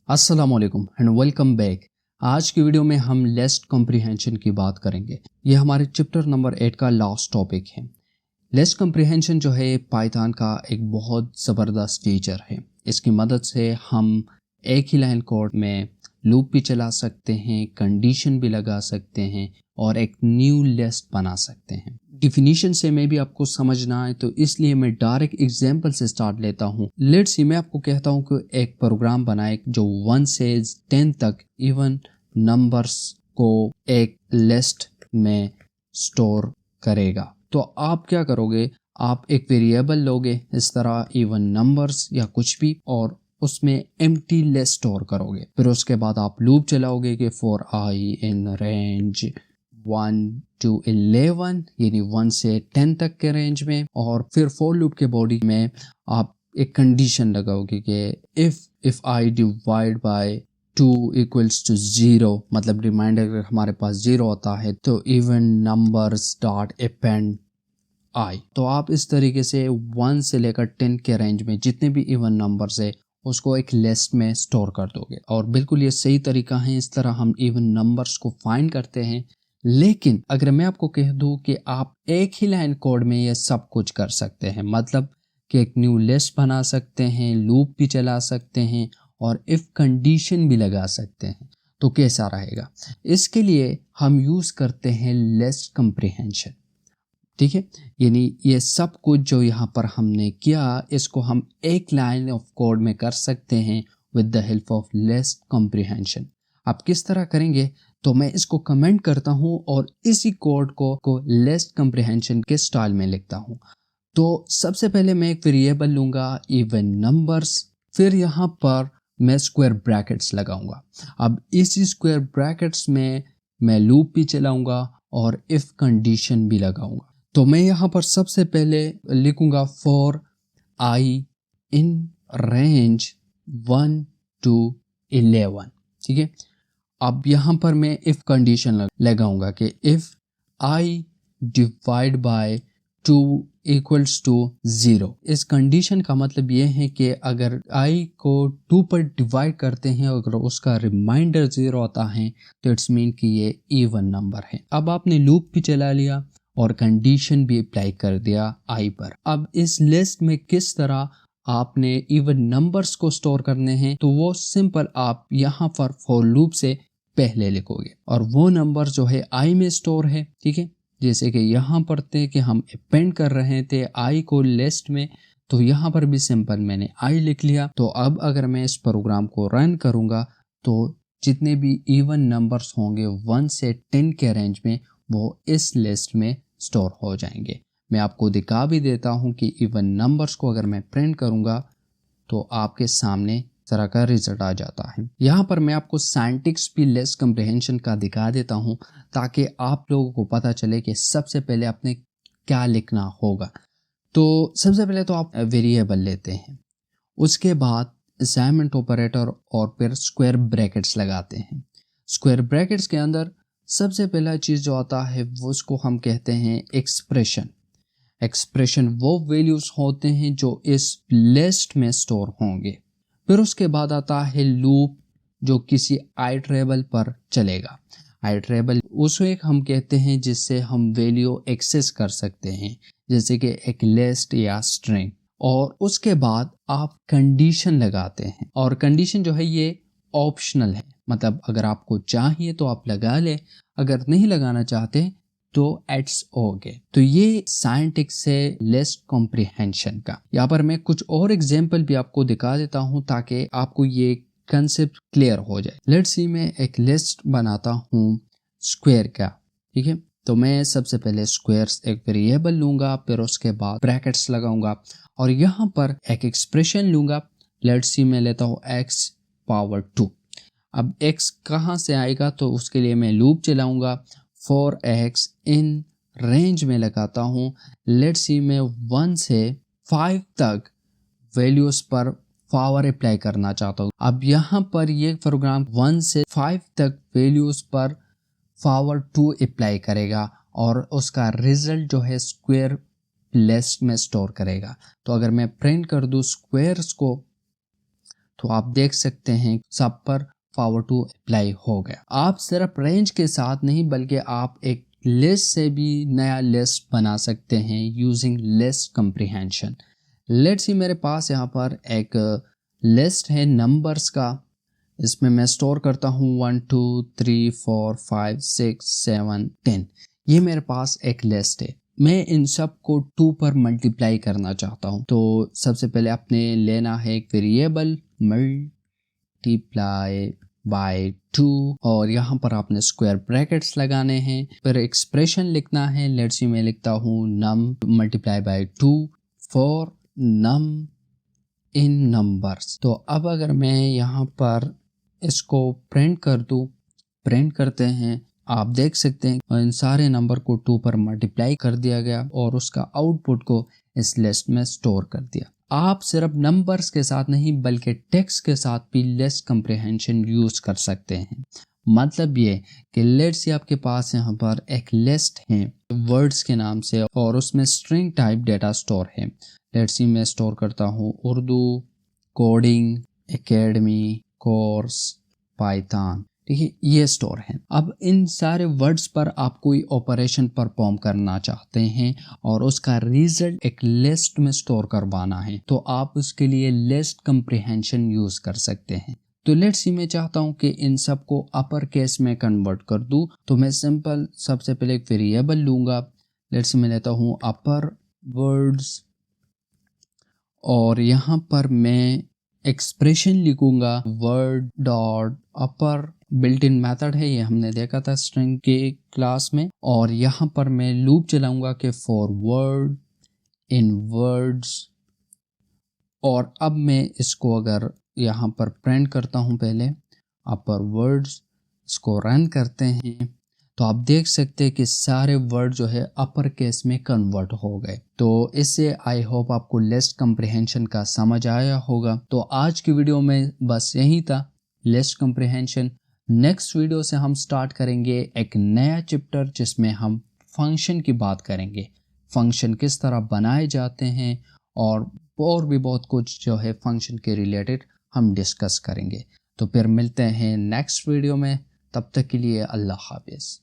अस्सलाम वालेकुम and welcome back. आज की वीडियो में हम लिस्ट कॉम्प्रिहेंशन की बात करेंगे। ये हमारे चैप्टर नंबर 8 का लास्ट टॉपिक है। लिस्ट कॉम्प्रिहेंशन जो है पाइथन का एक बहुत ज़बरदस्त फीचर है। इसकी मदद से हम एक ही लाइन कोड में लूप भी चला सकते हैं, कंडीशन भी लगा सकते हैं और एक न्यू लिस्ट बना सकते हैं। डिफिनीशन से में भी आपको समझना है तो इसलिए मैं डायरेक्ट एग्जांपल से स्टार्ट लेता हूँ। लेट्स सी मैं आपको कहता हूँ कि एक प्रोग्राम बनाए जो 1 से 10 तक इवन नंबर्स को एक लिस्ट में स्टोर करेगा। तो आप क्या करोगे, आप एक वेरिएबल लोगे इस तरह इवन नंबर्स या कुछ भी और उसमें एम्प्टी लिस्ट स्टोर करोगे। फिर उसके बाद आप लूप चलाओगे कि for I in range 1 to 11 यानी 1 से 10 तक के रेंज में, और फिर फॉर लूप के बॉडी में आप एक कंडीशन लगाओगे कि if I divide by 2 equals to 0, मतलब रिमाइंडर अगर हमारे पास 0 होता है तो इवन नंबर्स डॉट अपेंड आई। तो आप इस तरीके से 1 से लेकर 10 के रेंज में जितने भी इवन नंबर्स है उसको एक लिस्ट में स्टोर कर दोगे। और बिल्कुल ये सही तरीका है, इस तरह हम इवन नंबर्स को फाइंड करते हैं। लेकिन अगर मैं आपको कह दूं कि आप एक ही लाइन कोड में ये सब कुछ कर सकते हैं, मतलब कि एक न्यू लिस्ट बना सकते हैं, लूप भी चला सकते हैं और इफ कंडीशन भी लगा सकते हैं, तो कैसा रहेगा? इसके लिए हम यूज करते हैं लिस्ट कॉम्प्रिहेंशन। ठीक है, यानी ये सब कुछ जो यहाँ पर हमने किया इसको हम एक लाइन ऑफ कोड में कर सकते हैं with the help of list comprehension. आप किस तरह करेंगे तो मैं इसको कमेंट करता हूँ और इसी कोड को लिस्ट कॉम्प्रिहेंशन के स्टाइल में लिखता हूँ। तो सबसे पहले मैं एक वेरिएबल लूंगा इवन नंबर्स, फिर यहाँ पर मैं स्क्वायर ब्रैकेट्स लगाऊंगा। अब इसी स्क्वायर ब्रैकेट्स में मैं लूप भी चलाऊंगा और इफ कंडीशन भी लगाऊंगा। तो मैं यहाँ पर सबसे पहले लिखूंगा for I in range 1 to 11। ठीक है, अब यहाँ पर मैं इफ कंडीशन लगाऊंगा कि if I divide by 2 equals to 0। इस कंडीशन का मतलब ये है कि अगर आई को 2 पर डिवाइड करते हैं अगर उसका रिमाइंडर 0 आता है तो इट्स मीन कि ये इवन नंबर है। अब आपने लूप भी चला लिया और कंडीशन भी अप्लाई कर दिया आई पर। अब इस लिस्ट में किस तरह आपने इवन नंबर्स को स्टोर करने हैं, तो वो सिंपल आप यहाँ पर फॉर लूप से पहले लिखोगे और वो नंबर जो है आई में स्टोर है। ठीक है, जैसे कि यहाँ पर थे कि हम अपेंड कर रहे थे आई को लिस्ट में, तो यहाँ पर भी सिंपल मैंने आई लिख लिया। तो अब अगर मैं इस प्रोग्राम को रन करूँगा तो जितने भी इवन नंबर्स होंगे 1 से 10 के रेंज में वो इस लिस्ट में स्टोर हो जाएंगे। मैं आपको दिखा भी देता हूं कि इवन नंबर्स को अगर मैं प्रिंट करूंगा तो आपके सामने तरह का रिजल्ट आ जाता है। यहाँ पर मैं आपको साइंटिक्स भी लिस्ट कॉम्प्रिहेंशन का दिखा देता हूं ताकि आप लोगों को पता चले कि सबसे पहले आपने क्या लिखना होगा। तो सबसे पहले तो आप वेरिएबल लेते हैं, उसके बाद असाइनमेंट ऑपरेटर और फिर स्क्वायर ब्रैकेट्स लगाते हैं। स्क्वायर ब्रैकेट्स के अंदर सबसे पहला चीज जो आता है वो उसको हम कहते हैं एक्सप्रेशन। एक्सप्रेशन वो वैल्यूज होते हैं जो इस लिस्ट में स्टोर होंगे। फिर उसके बाद आता है लूप जो किसी आइटरेबल पर चलेगा। आइटरेबल उसे हम कहते हैं जिससे हम वैल्यू एक्सेस कर सकते हैं, जैसे कि एक लिस्ट या स्ट्रिंग। और उसके बाद आप कंडीशन लगाते हैं और कंडीशन जो है ये ऑप्शनल है, मतलब अगर आपको चाहिए तो आप लगा ले, अगर नहीं लगाना चाहते तो एट्स ओके। तो ये साइंटिक्स से लिस्ट कॉम्प्रिहेंशन का। यहाँ पर मैं कुछ और एग्जांपल भी आपको दिखा देता हूँ ताकि आपको ये कंसेप्ट क्लियर हो जाए। लेट्स सी मैं एक लिस्ट बनाता हूँ स्क्वायर का। ठीक है, तो मैं सबसे पहले स्क्वायर्स एक वेरिएबल लूंगा, फिर उसके बाद ब्रैकेट्स लगाऊंगा और यहाँ पर एक एक्सप्रेशन लूंगा। लेट्स सी मैं लेता हूँ x पावर 2। अब x कहाँ से आएगा तो उसके लिए मैं लूप चलाऊंगा फॉर x इन रेंज में लगाता हूँ। लेट्स सी मैं 1 से 5 तक वैल्यूज पर पावर अप्लाई करना चाहता हूँ। अब यहाँ पर ये प्रोग्राम 1 से 5 तक वैल्यूज पर पावर 2 अप्लाई करेगा और उसका रिजल्ट जो है स्क्वायर लिस्ट में स्टोर करेगा। तो अगर मैं प्रिंट कर दूं स्क्वायर्स को तो आप देख सकते हैं सब पर पावर टू अप्लाई हो गया। आप सिर्फ रेंज के साथ नहीं बल्कि आप एक लिस्ट से भी नया लिस्ट बना सकते हैं using list comprehension. Let's see मेरे पास यहाँ पर एक लिस्ट है नंबर्स का। इसमें मैं स्टोर करता हूँ 1 2 3 4 5 6 7 10। ये मेरे पास एक लिस्ट है। मैं इन सब को 2 पर मल्टीप्लाई करना चाहता हूँ। तो सबसे पहले आपने लेना है एक वेरिएबल मल्टीप्लाई बाय 2 और यहाँ पर आपने स्क्वायर ब्रैकेट्स लगाने हैं। फिर एक्सप्रेशन लिखना है। लेट्स सी मैं लिखता हूँ num multiply by 2 for num in numbers. तो अब अगर मैं यहाँ पर इसको प्रिंट कर दूं, प्रिंट करते हैं, आप देख सकते हैं इन सारे नंबर को 2 पर मल्टीप्लाई कर दिया गया और उसका आउटपुट को इस लिस्ट में स्टोर कर दिया। आप सिर्फ नंबर्स के साथ नहीं बल्कि टेक्स्ट के साथ भी लिस्ट कम्प्रीहेंशन यूज कर सकते हैं। मतलब ये कि लेट्स से आपके पास यहाँ पर एक लिस्ट है वर्ड्स के नाम से और उसमें स्ट्रिंग टाइप डेटा स्टोर है। लेट्स सी मैं स्टोर करता हूँ Urdu, coding, academy, course, Python. ठीक है, ये स्टोर है। अब इन सारे वर्ड्स पर आप कोई ऑपरेशन परफॉर्म करना चाहते हैं और उसका रिजल्ट एक लिस्ट में स्टोर करवाना है तो आप उसके लिए लिस्ट कम्प्रीहेंशन यूज कर सकते हैं। तो लेट्स सी मैं चाहता हूं कि इन सब को अपर केस में कन्वर्ट कर दूं। तो मैं सिंपल सबसे पहले एक वेरिएबल लूंगा। लेट्स सी मैं लेता हूं अपर वर्ड्स और यहाँ पर मैं एक्सप्रेशन लिखूंगा word dot upper. Built in method है, ये हमने देखा था स्ट्रिंग के क्लास में। और यहाँ पर मैं लूप चलाऊंगा कि फॉर वर्ड इन वर्ड्स। और अब मैं इसको अगर यहाँ पर प्रिंट करता हूँ पहले अपर वर्ड्स, इसको रन करते हैं तो आप देख सकते हैं कि सारे वर्ड जो है अपर केस में कन्वर्ट हो गए। तो इससे आई होप आपको लिस्ट कम्प्रीहेंशन का समझ आया होगा। तो आज की वीडियो में बस यही था, लिस्ट कम्प्रीहेंशन। नेक्स्ट वीडियो से हम स्टार्ट करेंगे एक नया चैप्टर जिसमें हम फंक्शन की बात करेंगे, फंक्शन किस तरह बनाए जाते हैं और भी बहुत कुछ जो है फंक्शन के रिलेटेड हम डिस्कस करेंगे। तो फिर मिलते हैं नेक्स्ट वीडियो में, तब तक के लिए अल्लाह हाफिज़।